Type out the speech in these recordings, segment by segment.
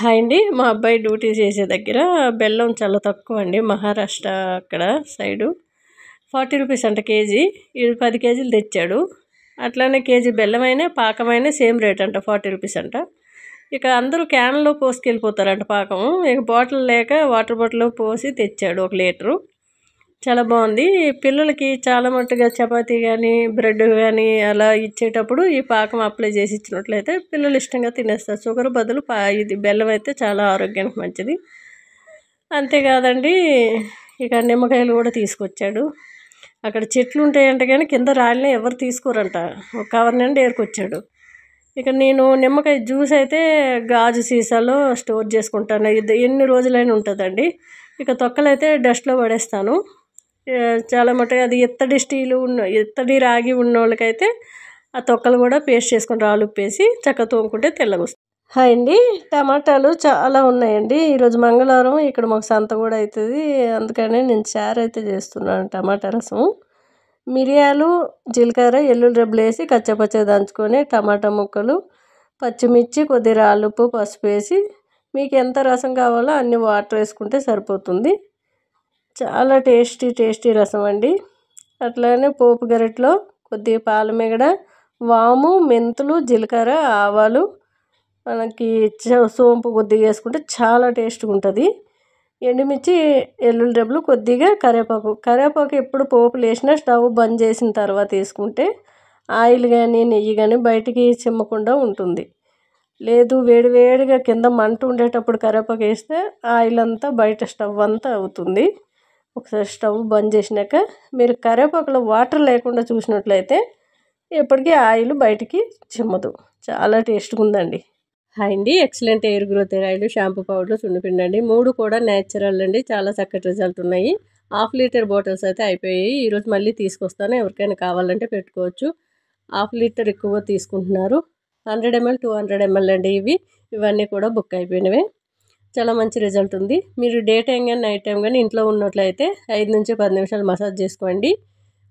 Hi అండి. మా అబ్బాయి డ్యూటీ చేసే దగ్గర బెల్లం చాలా తక్కువ అండి. మహారాష్ట్ర అక్కడ సైడు 40 రూపీస్ అంట కేజీ. ఇది 10 కేజీలు తెచ్చాడు. అట్లానే కేజీ బెల్లమైనా పాకమైనా సేమ్ రేట్ అంట, 40 రూపీస్ అంట. ఇక అందరూ క్యాన్లో పోసుకెళ్ళిపోతారంట పాకం. ఇక బాటిల్ లేక వాటర్ బాటిల్లో పోసి తెచ్చాడు 1 లీటరు. చాలా బాగుంది. పిల్లలకి చాలా మట్టుగా చపాతీ కానీ బ్రెడ్ కానీ అలా ఇచ్చేటప్పుడు ఈ పాకం అప్లై చేసి ఇచ్చినట్లయితే పిల్లలు ఇష్టంగా తినేస్తారు. షుగర్ బదులు ఇది బెల్లం అయితే చాలా ఆరోగ్యానికి మంచిది. అంతేకాదండి, ఇక నిమ్మకాయలు కూడా తీసుకొచ్చాడు. అక్కడ చెట్లు ఉంటాయంట కానీ కింద రాలినా ఎవరు తీసుకోరంట. ఒక కవర్ నిండా ఏరుకొచ్చాడు. ఇక నేను నిమ్మకాయ జ్యూస్ అయితే గాజు సీసాలో స్టోర్ చేసుకుంటాను. ఇది ఎన్ని రోజులైనా ఉంటుందండి. ఇక తొక్కలైతే డస్ట్లో పడేస్తాను. చాలా మట్టుగా అది ఇత్తడి రాగి ఉన్న వాళ్ళకైతే ఆ తొక్కలు కూడా పేస్ట్ చేసుకొని రాళ్ళు ఉప్పేసి చక్కగా తోముకుంటే తెల్లగా వస్తుంది. హాయ్ అండి. టమాటాలు చాలా ఉన్నాయండి. ఈరోజు మంగళవారం, ఇక్కడ మాకు సంత కూడా అవుతుంది. అందుకని నేను చారు అయితే చేస్తున్నాను. టమాటా రసం, మిరియాలు, జీలకర్ర, ఎల్లుల్లి రెబ్బలు వేసి కచ్చపచ్చగా దంచుకొని టమాటా ముక్కలు, పచ్చిమిర్చి, కొద్ది రాళ్ళుప్పు, పసుపు వేసి మీకు ఎంత రసం కావాలో అన్ని వాటర్ వేసుకుంటే సరిపోతుంది. చాలా టేస్టీ రసం అండి. అట్లానే పోపు గరిటలో కొద్దిగా పాలమిగడ, వాము, మెంతులు, జీలకర్ర, ఆవాలు, మనకి సోంపు కొద్దిగా వేసుకుంటే చాలా టేస్ట్గా ఉంటుంది. ఎండుమిర్చి, ఎల్లుల్లి రెబ్బలు, కొద్దిగా కరివేపాకు ఎప్పుడు పోపులు వేసినా స్టవ్ బంద్ చేసిన తర్వాత వేసుకుంటే ఆయిల్ కానీ నెయ్యి కానీ బయటికి చిమ్మకుండా ఉంటుంది. లేదు వేడివేడిగా కింద మంట ఉండేటప్పుడు కరివేపాకు వేస్తే ఆయిల్ అంతా బయట స్టవ్ అంతా అవుతుంది. ఒకసారి స్టవ్ బంద్ చేసినాక మీరు కరివేపాకులో వాటర్ లేకుండా చూసినట్లయితే ఎప్పటికీ ఆయిల్ బయటికి చిమ్మదు. చాలా టేస్ట్గా ఉందండి. హాయ్ అండి. Excellent hair growth oil, shampoo powder, సున్నిపిండి అండి. 3 కూడా న్యాచురల్ అండి. చాలా చక్కటి రిజల్ట్ ఉన్నాయి. 1/2 లీటర్ బాటిల్స్ అయితే అయిపోయాయి. ఈరోజు మళ్ళీ తీసుకొస్తాను. ఎవరికైనా కావాలంటే పెట్టుకోవచ్చు. 1/2 లీటర్ ఎక్కువ తీసుకుంటున్నారు. 100 ml 200 ml అండి. ఇవన్నీ కూడా బుక్ అయిపోయినవే. చాలా మంచి రిజల్ట్ ఉంది. మీరు డే టైం కానీ నైట్ టైం కానీ ఇంట్లో ఉన్నట్లయితే 5 నుంచి 10 నిమిషాలు మసాజ్ చేసుకోండి.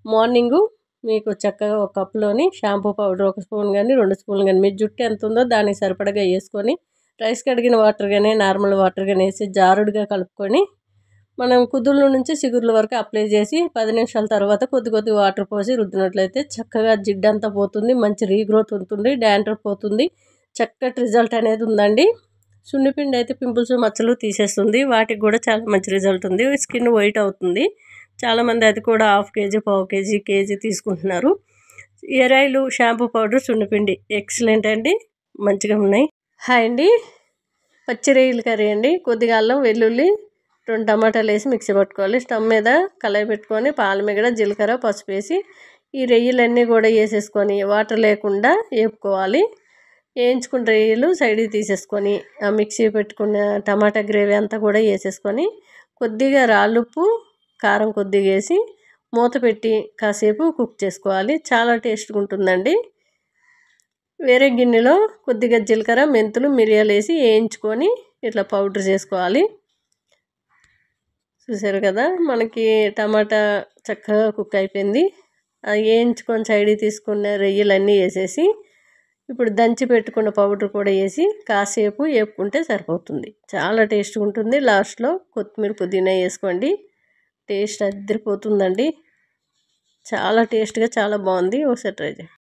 మార్నింగు మీకు చక్కగా ఒక కప్లోని షాంపూ పౌడర్ 1 స్పూన్ కానీ 2 స్పూన్లు కానీ మీ జుట్టు ఎంత ఉందో దానికి సరిపడగా వేసుకొని రైస్ కడిగిన వాటర్ కానీ నార్మల్ వాటర్ కానీ వేసి జారుడుగా కలుపుకొని మనం కుదుళ్ళ నుంచి చిగుర్ల వరకు అప్లై చేసి 10 నిమిషాల తర్వాత కొద్ది వాటర్ పోసి రుద్దినట్లయితే చక్కగా జిడ్డంతా పోతుంది. మంచి రీగ్రోత్ ఉంటుంది. డాండ్రఫ్ పోతుంది. చక్కటి రిజల్ట్ అనేది ఉందండి. సున్నిపిండి అయితే పింపుల్స్, మచ్చలు తీసేస్తుంది. వాటికి కూడా చాలా మంచి రిజల్ట్ ఉంది. స్కిన్ వైట్ అవుతుంది. చాలామంది అది కూడా 1/2 కేజీ, పావు కేజీ, కేజీ తీసుకుంటున్నారు. ఇయర్ ఆయిల్, షాంపూ పౌడర్, సున్నిపిండి ఎక్సలెంట్ అండి. మంచిగా ఉన్నాయి. హాయ్ అండి. పచ్చి రొయ్యల కర్రీ అండి. కొద్దిగా అల్లం, వెల్లుల్లి, 2 టమాటాలు వేసి మిక్సీ పట్టుకోవాలి. స్టవ్ మీద కళాయి పెట్టుకొని పాలమిగడ, జీలకర్ర, పసుపు వేసి ఈ రొయ్యలన్నీ కూడా వేసేసుకొని వాటర్ లేకుండా వేపుకోవాలి. వేయించుకున్న రొయ్యలు సైడ్కి తీసేసుకొని ఆ మిక్సీ పెట్టుకున్న టమాటా గ్రేవీ అంతా కూడా వేసేసుకొని కొద్దిగా రాళ్ళుప్పు, కారం కొద్దిగా వేసి మూత పెట్టి కాసేపు కుక్ చేసుకోవాలి. చాలా టేస్ట్గా ఉంటుందండి. వేరే గిన్నెలో కొద్దిగా జీలకర్ర, మెంతులు, మిరియాలు వేసి వేయించుకొని ఇట్లా పౌడర్ చేసుకోవాలి. చూసారు కదా, మనకి టమాటా చక్కగా కుక్ అయిపోయింది. అది వేయించుకొని సైడ్కి తీసుకున్న రొయ్యలన్నీ వేసేసి ఇప్పుడు దంచి పెట్టుకున్న పౌడర్ కూడా వేసి కాసేపు వేపుకుంటే సరిపోతుంది. చాలా టేస్ట్గా ఉంటుంది. లాస్ట్లో కొత్తిమీర, పుదీనా వేసుకోండి. టేస్ట్ అదిరిపోతుందండి. చాలా టేస్ట్గా చాలా బాగుంది. ఒకసారి ట్రై చేయండి.